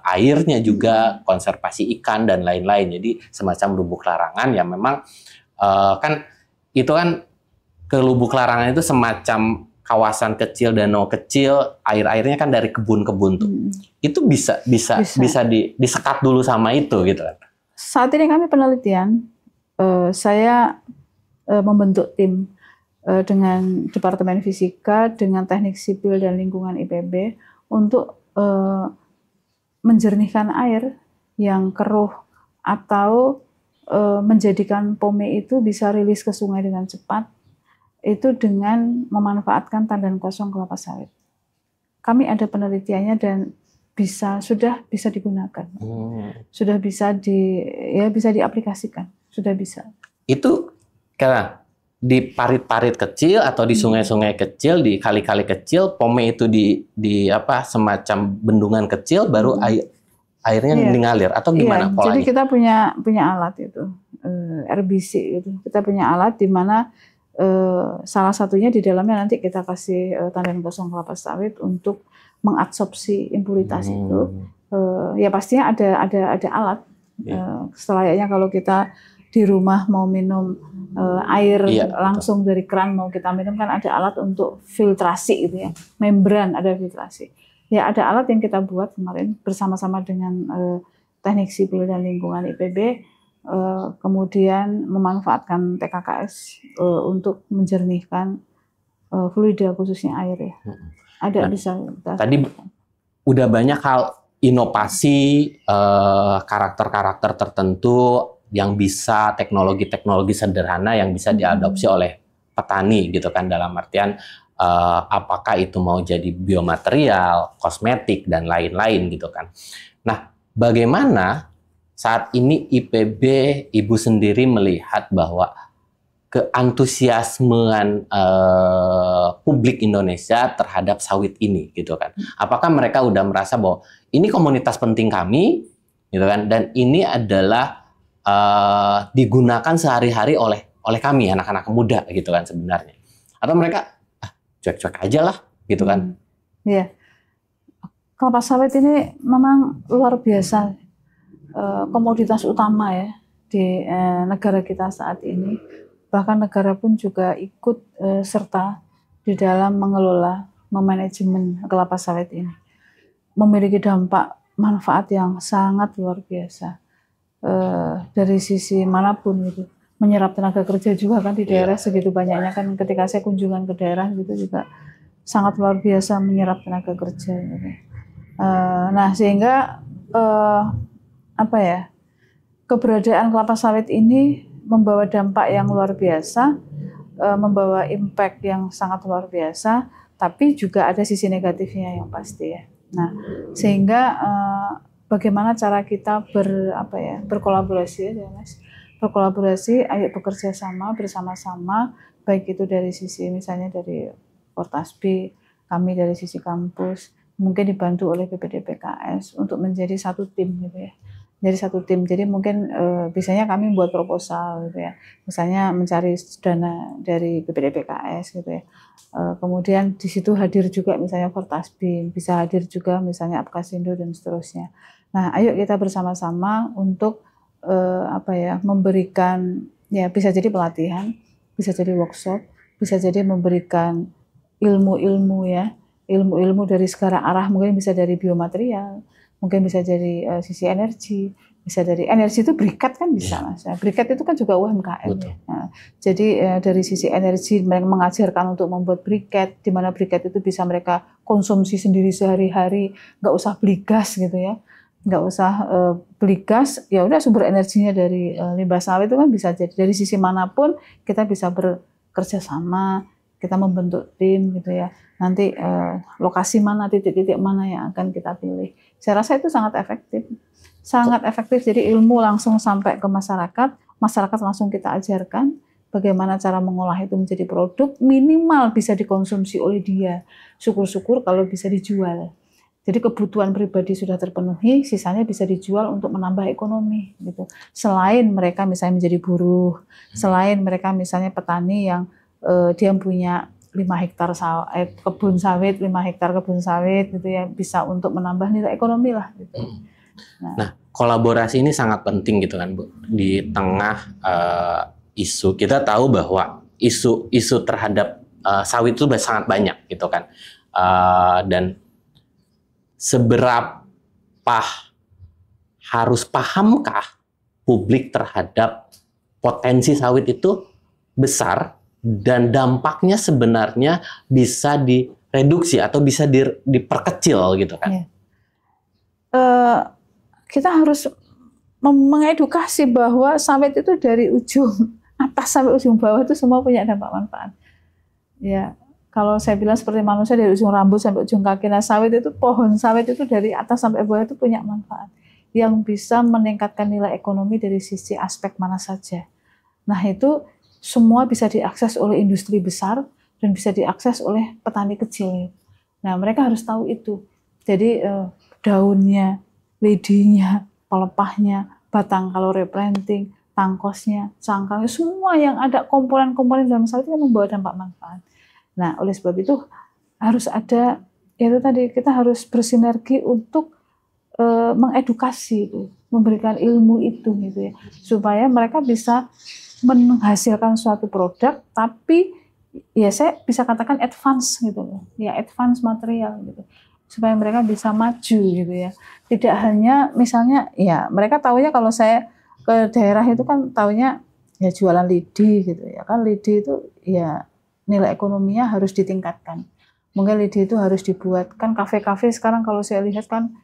airnya juga, konservasi ikan dan lain-lain. Jadi semacam lubuk larangan yang memang kan itu kan ke lubuk larangan itu semacam kawasan kecil, danau kecil, air-airnya kan dari kebun-kebun tuh. Itu bisa disekat dulu sama itu gitu kan. Saat ini kami penelitian, saya membentuk tim dengan Departemen Fisika, dengan Teknik Sipil dan Lingkungan IPB untuk menjernihkan air yang keruh atau menjadikan POME itu bisa rilis ke sungai dengan cepat, itu dengan memanfaatkan tandan kosong kelapa sawit. Kami ada penelitiannya dan sudah bisa digunakan, sudah bisa bisa diaplikasikan, sudah bisa. Itu karena di parit-parit kecil atau di sungai-sungai kecil, di kali-kali kecil, POME itu di semacam bendungan kecil, baru airnya mengalir atau gimana polanya? Jadi kita punya alat itu, RBC itu. Kita punya alat di mana salah satunya di dalamnya nanti kita kasih tandan kosong kelapa sawit untuk mengabsorpsi impuritas itu. Ya pastinya ada alat. Selayaknya kalau kita di rumah mau minum air langsung dari keran mau kita minum, kan ada alat untuk filtrasi gitu ya, membran ada filtrasi. Ya ada alat yang kita buat kemarin bersama-sama dengan Teknik Sipil dan Lingkungan IPB, kemudian memanfaatkan TKKS untuk menjernihkan fluida khususnya air ya. Ada bisa. Tadi udah banyak hal inovasi, karakter-karakter tertentu yang bisa, teknologi-teknologi sederhana yang bisa diadopsi oleh petani gitu kan, dalam artian apakah itu mau jadi biomaterial, kosmetik dan lain-lain gitu kan. Nah, bagaimana saat ini IPB, Ibu sendiri melihat bahwa keantusiasmean publik Indonesia terhadap sawit ini gitu kan? Apakah mereka udah merasa bahwa ini komunitas penting kami gitu kan, dan ini adalah digunakan sehari-hari oleh kami anak-anak muda gitu kan sebenarnya, atau mereka cuek-cuek aja lah gitu kan? Iya, kelapa sawit ini memang luar biasa, komoditas utama ya di negara kita saat ini. Bahkan negara pun juga ikut serta di dalam mengelola, memanajemen kelapa sawit ini. Memiliki dampak manfaat yang sangat luar biasa. Dari sisi manapun gitu, menyerap tenaga kerja juga kan di daerah segitu banyaknya kan, ketika saya kunjungan ke daerah gitu juga sangat luar biasa menyerap tenaga kerja gitu. Nah sehingga keberadaan kelapa sawit ini membawa dampak yang luar biasa, membawa impact yang sangat luar biasa, tapi juga ada sisi negatifnya yang pasti ya. Nah sehingga bagaimana cara kita berkolaborasi ya Mas, berkolaborasi, ayo bekerja sama bersama-sama, baik itu dari sisi misalnya dari Fortasbi, kami dari sisi kampus, mungkin dibantu oleh BPD-PKS untuk menjadi satu tim gitu ya. Jadi satu tim, jadi mungkin biasanya kami buat proposal gitu ya, misalnya mencari dana dari BPD-PKS gitu ya. Kemudian di situ hadir juga misalnya Fortasbi, bisa hadir juga misalnya Apkasindo dan seterusnya. Nah, ayo kita bersama-sama untuk memberikan ya, bisa jadi pelatihan, bisa jadi workshop, bisa jadi memberikan ilmu-ilmu ya, ilmu-ilmu dari segala arah, mungkin bisa dari biomaterial, mungkin bisa dari sisi energi, bisa dari energi itu briket kan bisa Mas. Briket itu kan juga UMKM. Ya. Nah, jadi dari sisi energi mereka mengajarkan untuk membuat briket, di mana briket itu bisa mereka konsumsi sendiri sehari-hari, nggak usah beli gas gitu ya. Nggak usah beli gas, ya udah sumber energinya dari limbah sawit itu kan bisa jadi. Dari sisi manapun kita bisa bekerja sama, kita membentuk tim gitu ya. Nanti lokasi mana, titik-titik mana yang akan kita pilih. Saya rasa itu sangat efektif. Sangat efektif, jadi ilmu langsung sampai ke masyarakat, masyarakat langsung kita ajarkan bagaimana cara mengolah itu menjadi produk, minimal bisa dikonsumsi oleh dia. Syukur-syukur kalau bisa dijual. Jadi kebutuhan pribadi sudah terpenuhi, sisanya bisa dijual untuk menambah ekonomi gitu. Selain mereka misalnya menjadi buruh, selain mereka misalnya petani yang dia punya 5 hektar kebun sawit, 5 hektar kebun sawit gitu ya, bisa untuk menambah nilai ekonomi lah gitu. Nah, kolaborasi ini sangat penting gitu kan Bu. Di tengah isu, kita tahu bahwa isu terhadap sawit itu sangat banyak gitu kan. Dan seberapa harus pahamkah publik terhadap potensi sawit itu besar dan dampaknya sebenarnya bisa direduksi atau bisa diperkecil gitu kan? Ya. Kita harus mengedukasi bahwa sawit itu dari ujung atas sampai ujung bawah itu semua punya dampak manfaat. Ya, kalau saya bilang seperti manusia dari ujung rambut sampai ujung kaki, nah sawit itu, pohon sawit itu dari atas sampai bawah itu punya manfaat yang bisa meningkatkan nilai ekonomi dari sisi aspek mana saja. Nah itu semua bisa diakses oleh industri besar dan bisa diakses oleh petani kecil. Nah mereka harus tahu itu. Jadi daunnya, lidinya, pelepahnya, batang kalau replanting, tangkosnya, cangkangnya, semua yang ada komponen-komponen dalam sawit itu membawa dampak manfaat. Nah, oleh sebab itu harus ada, itu tadi kita harus bersinergi untuk mengedukasi itu, memberikan ilmu itu gitu ya, supaya mereka bisa menghasilkan suatu produk, tapi ya saya bisa katakan advance gitu loh, ya advance material gitu, supaya mereka bisa maju gitu ya. Tidak hanya misalnya ya mereka taunya kalau saya ke daerah itu kan taunya ya jualan lidi gitu ya kan, lidi itu ya nilai ekonominya harus ditingkatkan. Mungkin lidi itu harus dibuatkan kafe-kafe sekarang kalau saya lihat kan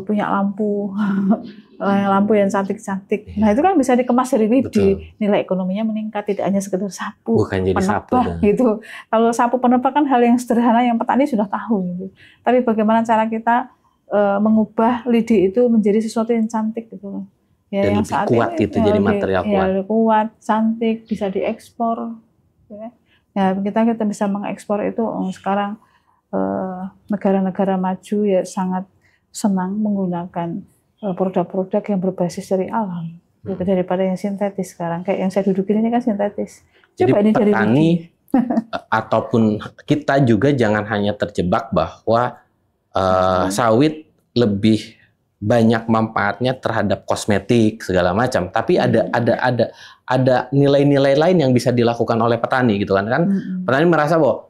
punya lampu lampu yang cantik-cantik. Nah itu kan bisa dikemas dari lidi. Betul. Nilai ekonominya meningkat, tidak hanya sekedar sapu, bukan jadi sapu gitu. Kalau sapu penebak kan hal yang sederhana yang petani sudah tahu gitu. Tapi bagaimana cara kita mengubah lidi itu menjadi sesuatu yang cantik gitu. Ya, dan yang lebih kuat ini, gitu, jadi material kuat. Ya, kuat, cantik, bisa diekspor. Ya, kita bisa mengekspor itu sekarang negara-negara maju ya sangat senang menggunakan produk-produk yang berbasis dari alam gitu, daripada yang sintetis sekarang. Kayak yang saya dudukin ini kan sintetis. Jadi ini petani ataupun kita juga jangan hanya terjebak bahwa sawit lebih banyak manfaatnya terhadap kosmetik segala macam, tapi ada nilai-nilai lain yang bisa dilakukan oleh petani gitu kan. Petani merasa bahwa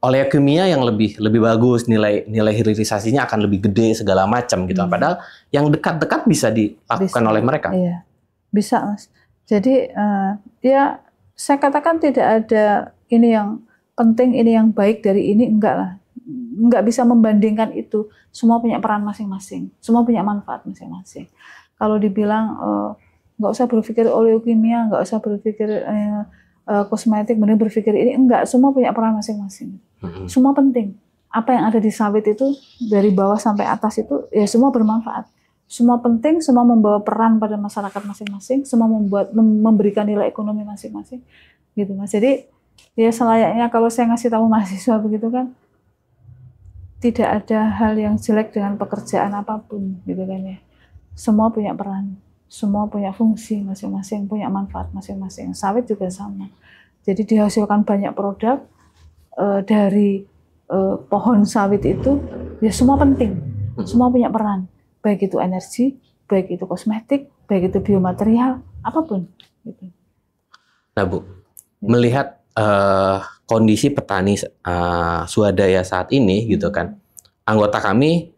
oleh kimia yang lebih bagus, nilai hilirisasinya akan lebih gede segala macam gitu. Padahal yang dekat-dekat bisa dilakukan oleh mereka. Iya, bisa Mas. Jadi ya saya katakan tidak ada ini yang penting, ini yang baik dari ini, enggak lah. Enggak bisa membandingkan itu. Semua punya peran masing-masing, semua punya manfaat masing-masing. Kalau dibilang nggak usah berpikir oleokimia, nggak usah berpikir kosmetik, benar berpikir ini, enggak, semua punya peran masing-masing. Semua penting. Apa yang ada di sawit itu dari bawah sampai atas itu ya semua bermanfaat. Semua penting, semua membawa peran pada masyarakat masing-masing, semua memberikan nilai ekonomi masing-masing. Gitu Mas. Jadi ya selayaknya kalau saya ngasih tahu mahasiswa begitu kan, tidak ada hal yang jelek dengan pekerjaan apapun gitu kan ya. Semua punya peran, semua punya fungsi masing-masing, punya manfaat masing-masing. Sawit juga sama. Jadi dihasilkan banyak produk dari pohon sawit itu ya semua penting, semua punya peran, baik itu energi, baik itu kosmetik, baik itu biomaterial, apapun. Gitu. Nah Bu, melihat kondisi petani swadaya saat ini gitu kan, anggota kami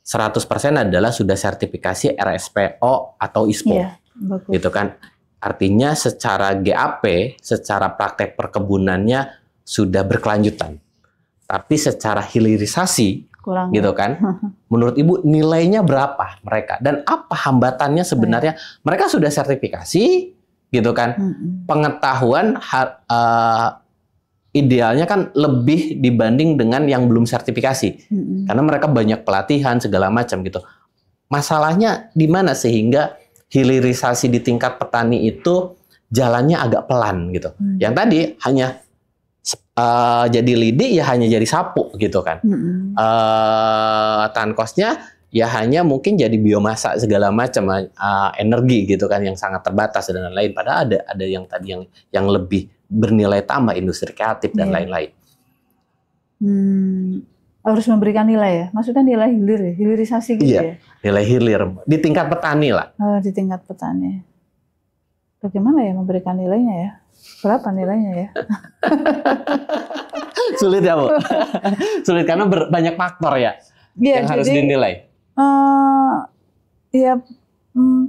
100% adalah sudah sertifikasi RSPO atau ISPO, gitu kan. Artinya secara GAP, secara praktek perkebunannya sudah berkelanjutan. Tapi secara hilirisasi, kurang, gitu kan. Menurut Ibu nilainya berapa mereka? Dan apa hambatannya sebenarnya? Mereka sudah sertifikasi, gitu kan. Pengetahuan idealnya kan lebih dibanding dengan yang belum sertifikasi. Karena mereka banyak pelatihan segala macam gitu. Masalahnya di mana sehingga hilirisasi di tingkat petani itu jalannya agak pelan gitu. Yang tadi hanya jadi lidi ya hanya jadi sapu gitu kan. Tankosnya ya hanya mungkin jadi biomasa segala macam, energi gitu kan yang sangat terbatas dan lain-lain. Padahal ada yang tadi yang lebih bernilai tambah, industri kreatif dan lain-lain. Harus memberikan nilai ya, maksudnya nilai hilir ya, hilirisasi gitu ya. Nilai hilir di tingkat petani lah. Di tingkat petani. Bagaimana ya memberikan nilainya ya? Berapa nilainya ya? Sulit ya Bu. Sulit karena banyak faktor ya yang harus dinilai. Ya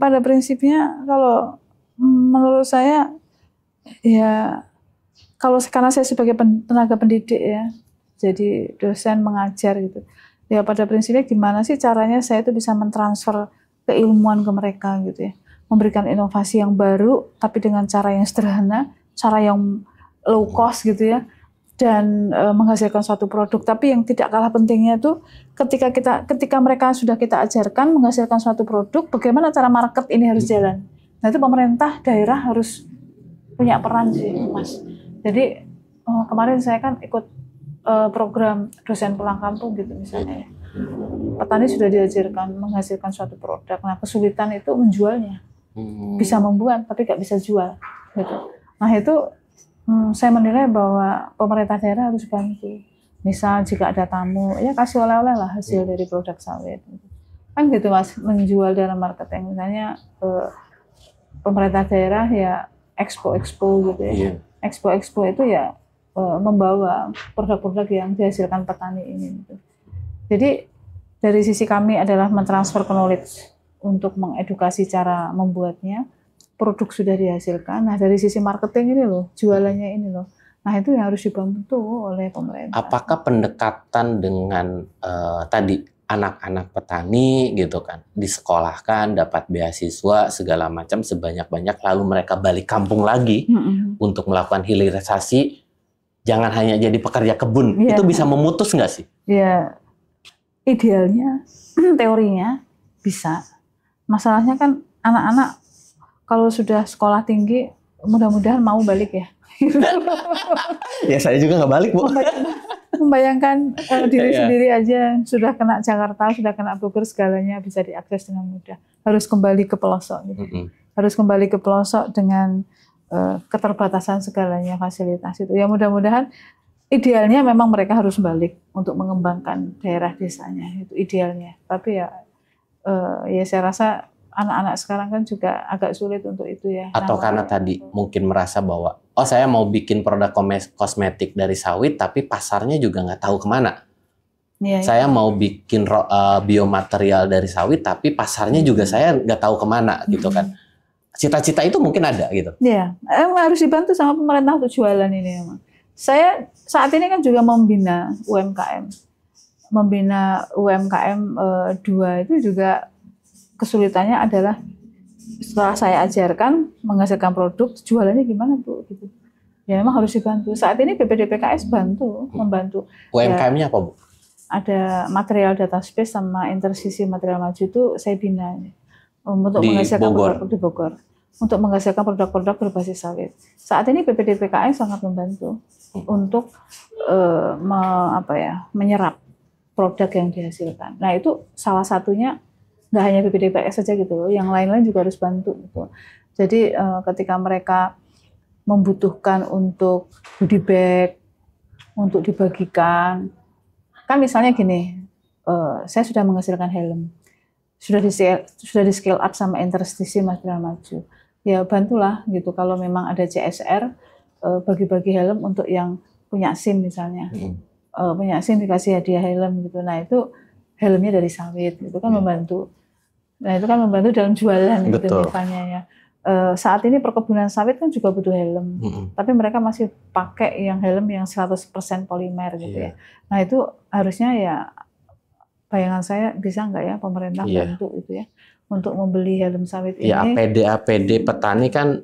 pada prinsipnya kalau menurut saya ya kalau karena saya sebagai tenaga pendidik ya, jadi dosen mengajar gitu. Ya pada prinsipnya gimana sih caranya saya itu bisa mentransfer keilmuan ke mereka gitu ya. Memberikan inovasi yang baru tapi dengan cara yang sederhana, cara yang low cost gitu ya, dan menghasilkan suatu produk. Tapi yang tidak kalah pentingnya itu ketika mereka sudah kita ajarkan menghasilkan suatu produk, bagaimana cara market ini harus jalan. Nah itu pemerintah daerah harus punya peran sih Mas. Jadi kemarin saya kan ikut program dosen pulang kampung gitu misalnya. Petani sudah diajarkan menghasilkan suatu produk. Nah kesulitan itu menjualnya. Bisa membuat tapi nggak bisa jual gitu. Nah itu saya menilai bahwa pemerintah daerah harus bantu. Misal jika ada tamu ya kasih oleh-oleh lah hasil dari produk sawit kan gitu Mas, menjual dalam marketing. Misalnya pemerintah daerah ya expo gitu ya. Expo itu ya membawa produk-produk yang dihasilkan petani ini gitu. Jadi dari sisi kami adalah mentransfer knowledge untuk mengedukasi cara membuatnya, produk sudah dihasilkan. Nah dari sisi marketing ini loh, jualannya ini loh. Nah itu yang harus dibantu oleh pemerintah. Apakah pendekatan dengan tadi anak-anak petani gitu kan, disekolahkan, dapat beasiswa segala macam sebanyak-banyak, lalu mereka balik kampung lagi untuk melakukan hilirisasi, jangan hanya jadi pekerja kebun, itu bisa memutus nggak sih? Ya idealnya, teorinya bisa. Masalahnya kan anak-anak kalau sudah sekolah tinggi, mudah-mudahan mau balik ya. Ya saya juga nggak balik Bu. Membayangkan diri sendiri aja sudah kena Jakarta, sudah kena Bogor, segalanya bisa diakses dengan mudah. Harus kembali ke pelosok gitu. Harus kembali ke pelosok dengan keterbatasan segalanya fasilitas itu. Ya mudah-mudahan idealnya memang mereka harus balik untuk mengembangkan daerah desanya, itu idealnya. Tapi ya saya rasa anak-anak sekarang kan juga agak sulit untuk itu ya. Atau karena tadi mungkin merasa bahwa saya mau bikin produk kosmetik dari sawit tapi pasarnya juga nggak tahu kemana. Saya mau bikin biomaterial dari sawit tapi pasarnya juga saya nggak tahu kemana gitu kan. Cita-cita itu mungkin ada gitu. Iya, harus dibantu sama pemerintah untuk jualan ini emang. Saya saat ini kan juga membina UMKM. Membina UMKM 2 itu juga kesulitannya adalah setelah saya ajarkan menghasilkan produk, jualannya gimana Bu? Gitu. Ya memang harus dibantu. Saat ini BPDPKS membantu. UMKM-nya apa Bu? Ada material data space sama intersisi material maju itu saya bina untuk menghasilkan produk di Bogor. Untuk menghasilkan produk-produk berbasis sawit. Saat ini BPDPKS sangat membantu untuk menyerap produk yang dihasilkan. Nah itu salah satunya nggak hanya BPDPKS saja gitu loh, yang lain-lain juga harus bantu gitu. Jadi ketika mereka membutuhkan untuk goodie bag, untuk dibagikan, kan misalnya gini, saya sudah menghasilkan helm, sudah di scale up sama interstisi material maju, ya bantulah gitu kalau memang ada CSR, bagi-bagi helm untuk yang punya SIM misalnya, punya SIM dikasih hadiah helm gitu. Nah itu helmnya dari sawit, itu kan membantu. Nah itu kan membantu dalam jualan gitu misalnya ya. Saat ini perkebunan sawit kan juga butuh helm, tapi mereka masih pakai yang helm yang 100% polimer gitu ya. Nah itu harusnya ya bayangan saya bisa nggak ya pemerintah bantu itu ya untuk membeli helm sawit ini. Ya APD petani kan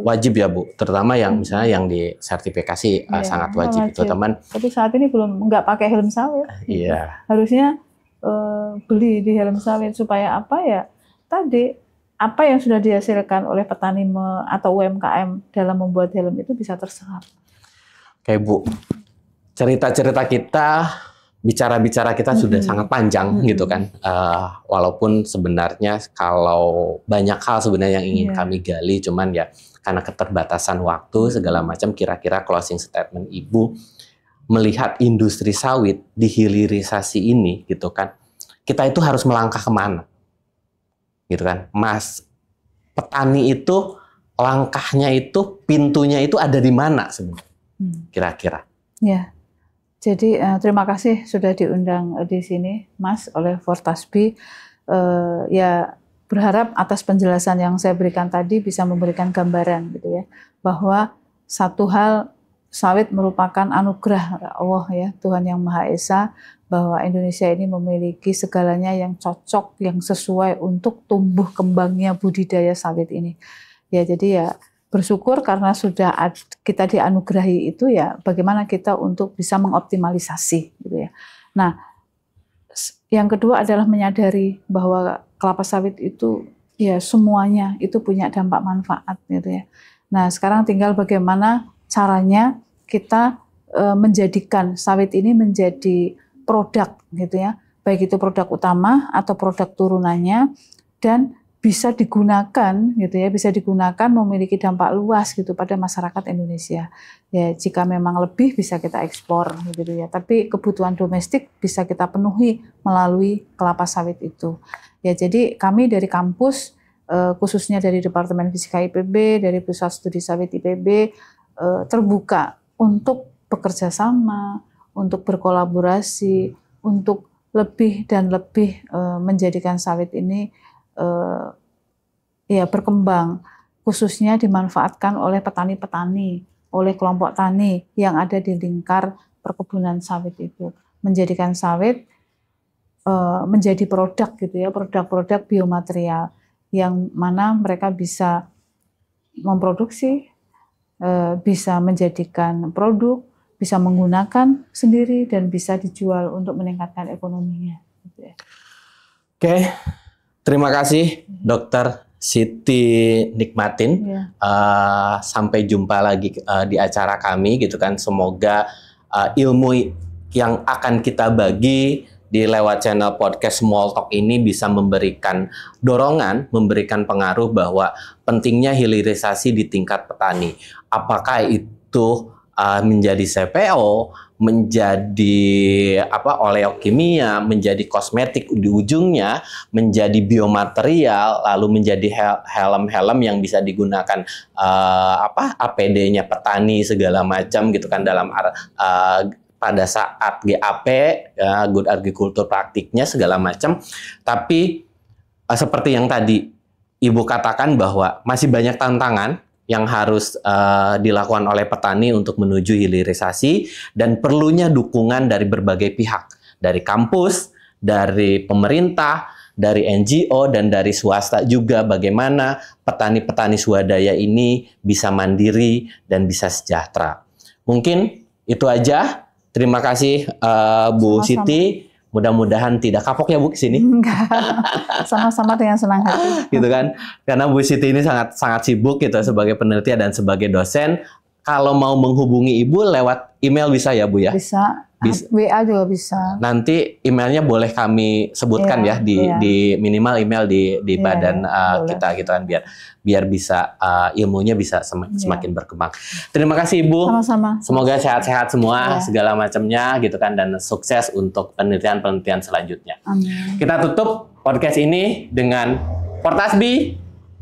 wajib ya Bu, terutama yang misalnya yang disertifikasi sangat wajib itu teman. Tapi saat ini belum nggak pakai helm sawit. Iya. Harusnya beli di helm sawit supaya apa ya tadi apa yang sudah dihasilkan oleh petani atau UMKM dalam membuat helm itu bisa terserap. Oke Bu, cerita-cerita kita, bicara-bicara kita sudah sangat panjang gitu kan. Walaupun sebenarnya kalau banyak hal sebenarnya yang ingin kami gali, cuman ya karena keterbatasan waktu segala macam, kira-kira closing statement Ibu melihat industri sawit dihilirisasi ini gitu kan, kita itu harus melangkah kemana? Gitu kan, Mas. Petani itu langkahnya itu, pintunya itu ada di mana sebenarnya? Kira-kira. Ya, jadi terima kasih sudah diundang di sini, Mas, oleh Fortasbi. Ya, berharap atas penjelasan yang saya berikan tadi bisa memberikan gambaran, gitu ya, bahwa satu hal, sawit merupakan anugerah Allah ya, Tuhan Yang Maha Esa, bahwa Indonesia ini memiliki segalanya yang cocok, yang sesuai untuk tumbuh kembangnya budidaya sawit ini. Ya, jadi ya, bersyukur karena sudah kita dianugerahi itu, ya bagaimana kita untuk bisa mengoptimalisasi gitu ya. Nah, yang kedua adalah menyadari bahwa kelapa sawit itu ya semuanya itu punya dampak manfaat gitu ya. Nah, sekarang tinggal bagaimana caranya kita menjadikan sawit ini menjadi produk gitu ya. Baik itu produk utama atau produk turunannya, dan bisa digunakan gitu ya, bisa digunakan memiliki dampak luas gitu pada masyarakat Indonesia. Ya, jika memang lebih bisa kita ekspor gitu ya. Tapi kebutuhan domestik bisa kita penuhi melalui kelapa sawit itu. Ya, jadi kami dari kampus khususnya dari Departemen Fisika IPB, dari Pusat Studi Sawit IPB terbuka untuk bekerja sama, untuk berkolaborasi, untuk lebih dan lebih menjadikan sawit ini ya berkembang, khususnya dimanfaatkan oleh petani-petani, oleh kelompok tani yang ada di lingkar perkebunan sawit itu, menjadikan sawit menjadi produk gitu ya, produk-produk biomaterial yang mana mereka bisa memproduksi, bisa menjadikan produk, bisa menggunakan sendiri dan bisa dijual untuk meningkatkan ekonominya. Gitu ya. Oke, terima kasih Dokter Siti Nikmatin. Sampai jumpa lagi di acara kami gitu kan. Semoga ilmu yang akan kita bagi di lewat channel podcast Small Talk ini bisa memberikan dorongan, memberikan pengaruh bahwa pentingnya hilirisasi di tingkat petani. Apakah itu menjadi CPO, menjadi oleokimia, menjadi kosmetik di ujungnya, menjadi biomaterial, lalu menjadi helm-helm yang bisa digunakan APD-nya petani segala macam gitu kan dalam pada saat GAP, ya, Good Agriculture praktiknya segala macam. Tapi seperti yang tadi Ibu katakan bahwa masih banyak tantangan yang harus dilakukan oleh petani untuk menuju hilirisasi, dan perlunya dukungan dari berbagai pihak, dari kampus, dari pemerintah, dari NGO, dan dari swasta juga, bagaimana petani-petani swadaya ini bisa mandiri dan bisa sejahtera. Mungkin itu aja. Terima kasih Bu Siti. Mudah-mudahan tidak kapok ya Bu kesini. Enggak, sama-sama dengan senang hati. Gitu kan, karena Bu Siti ini sangat sibuk gitu sebagai peneliti dan sebagai dosen. Kalau mau menghubungi Ibu lewat email bisa ya Bu ya? Bisa. WA juga bisa. Nanti emailnya boleh kami sebutkan ya di minimal email di badan kita gitu kan, biar bisa ilmunya bisa semakin berkembang. Terima kasih Ibu. Sama-sama. Semoga sehat-sehat semua segala macamnya gitu kan, dan sukses untuk penelitian-penelitian selanjutnya. Amin. Kita tutup podcast ini dengan Fortasbi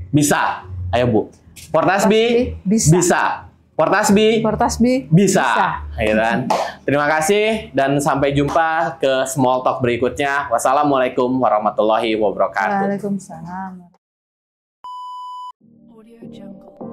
bisa. Ayo Bu. Fortasbi bisa. Fortasbi bisa. Ya kan? Terima kasih dan sampai jumpa ke Small Talk berikutnya. Wassalamualaikum warahmatullahi wabarakatuh. Waalaikumsalam. Audio Jungle.